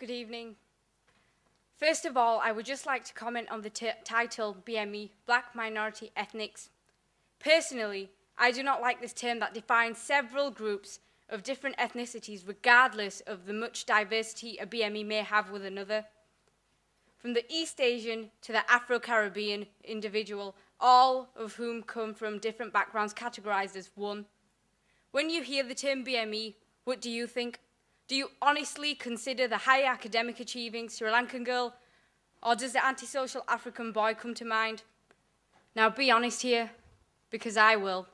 Good evening. First of all, I would just like to comment on the title BME, Black Minority Ethnics. Personally, I do not like this term that defines several groups of different ethnicities regardless of the much diversity a BME may have with another. From the East Asian to the Afro-Caribbean individual, all of whom come from different backgrounds categorized as one. When you hear the term BME, what do you think? Do you honestly consider the high academic achieving Sri Lankan girl, or does the antisocial African boy come to mind? Now be honest here, because I will.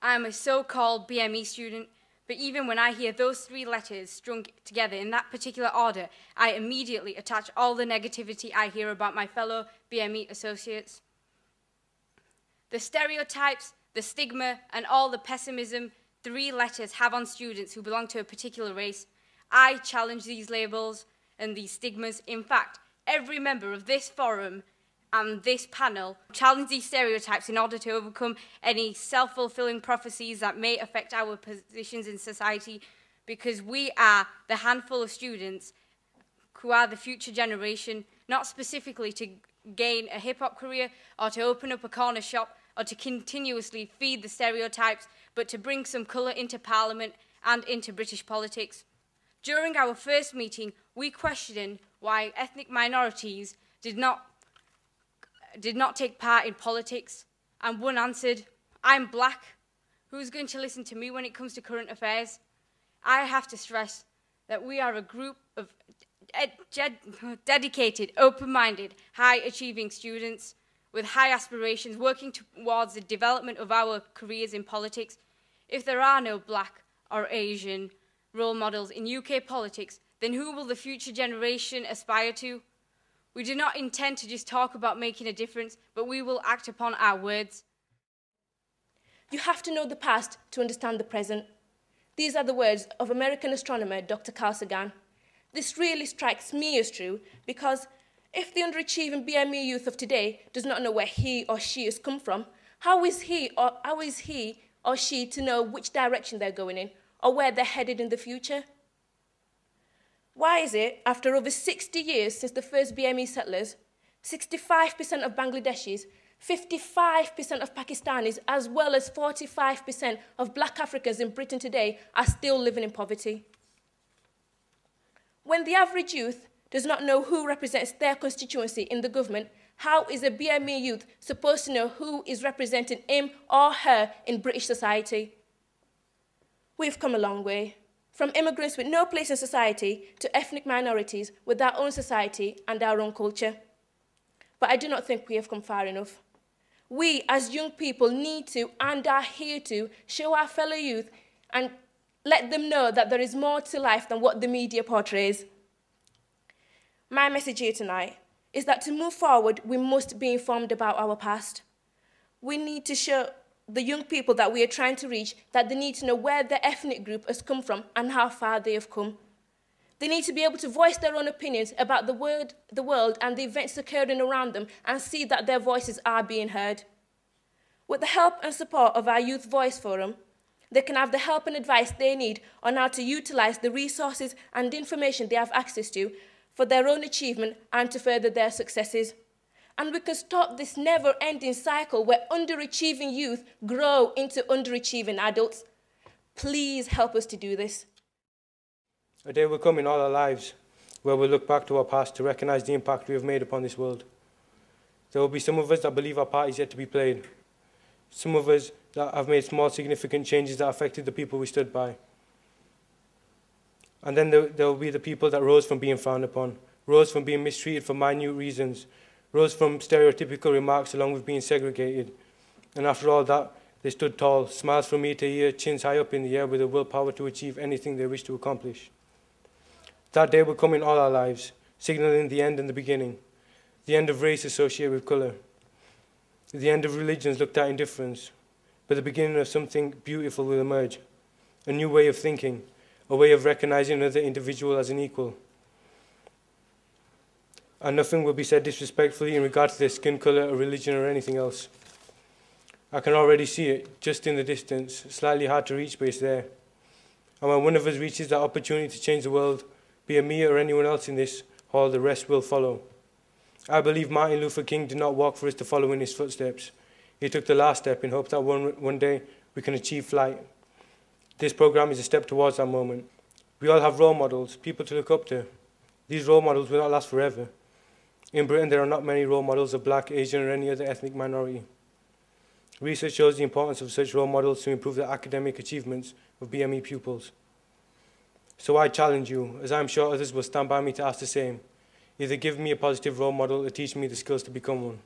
I am a so-called BME student, but even when I hear those three letters strung together in that particular order, I immediately attach all the negativity I hear about my fellow BME associates. The stereotypes, the stigma, and all the pessimism three letters have on students who belong to a particular race. I challenge these labels and these stigmas. In fact, every member of this forum and this panel challenge these stereotypes in order to overcome any self-fulfilling prophecies that may affect our positions in society, because we are the handful of students who are the future generation, not specifically to gain a hip-hop career or to open up a corner shop or to continuously feed the stereotypes, but to bring some colour into Parliament and into British politics. During our first meeting, we questioned why ethnic minorities did not take part in politics, and one answered, "I'm black. Who's going to listen to me when it comes to current affairs?" I have to stress that we are a group of dedicated, open-minded, high-achieving students with high aspirations, working towards the development of our careers in politics. If there are no black or Asian role models in UK politics, then who will the future generation aspire to? We do not intend to just talk about making a difference, but we will act upon our words. You have to know the past to understand the present. These are the words of American astronomer Dr. Carl Sagan. This really strikes me as true because if the underachieving BME youth of today does not know where he or she has come from, how is he or she to know which direction they're going in or where they're headed in the future? Why is it, after over 60 years since the first BME settlers, 65% of Bangladeshis, 55% of Pakistanis, as well as 45% of black Africans in Britain today are still living in poverty? When the average youth does not know who represents their constituency in the government, how is a BME youth supposed to know who is representing him or her in British society? We've come a long way, from immigrants with no place in society to ethnic minorities with our own society and our own culture. But I do not think we have come far enough. We, as young people, need to and are here to show our fellow youth and let them know that there is more to life than what the media portrays. My message here tonight is that to move forward, we must be informed about our past. We need to show the young people that we are trying to reach that they need to know where their ethnic group has come from and how far they have come. They need to be able to voice their own opinions about the world and the events occurring around them and see that their voices are being heard. With the help and support of our Youth Voice Forum, they can have the help and advice they need on how to utilise the resources and information they have access to for their own achievement and to further their successes. And we can stop this never-ending cycle where underachieving youth grow into underachieving adults. Please help us to do this. A day will come in all our lives where we'll look back to our past to recognise the impact we have made upon this world. There will be some of us that believe our part is yet to be played. Some of us that have made small significant changes that affected the people we stood by. And then there will be the people that rose from being frowned upon, rose from being mistreated for minute reasons, rose from stereotypical remarks along with being segregated. And after all that, they stood tall, smiles from ear to ear, chins high up in the air with the willpower to achieve anything they wish to accomplish. That day will come in all our lives, signalling the end and the beginning, the end of race associated with colour, the end of religions looked at in difference, but the beginning of something beautiful will emerge, a new way of thinking, a way of recognizing another individual as an equal. And nothing will be said disrespectfully in regard to their skin colour or religion or anything else. I can already see it, just in the distance, slightly hard to reach, but it's there. And when one of us reaches that opportunity to change the world, BME or anyone else in this hall, the rest will follow. I believe Martin Luther King did not walk for us to follow in his footsteps. He took the last step in hope that one day we can achieve flight. This program is a step towards that moment. We all have role models, people to look up to. These role models will not last forever. In Britain, there are not many role models of Black, Asian, or any other ethnic minority. Research shows the importance of such role models to improve the academic achievements of BME pupils. So I challenge you, as I am sure others will stand by me to ask the same. Either give me a positive role model or teach me the skills to become one.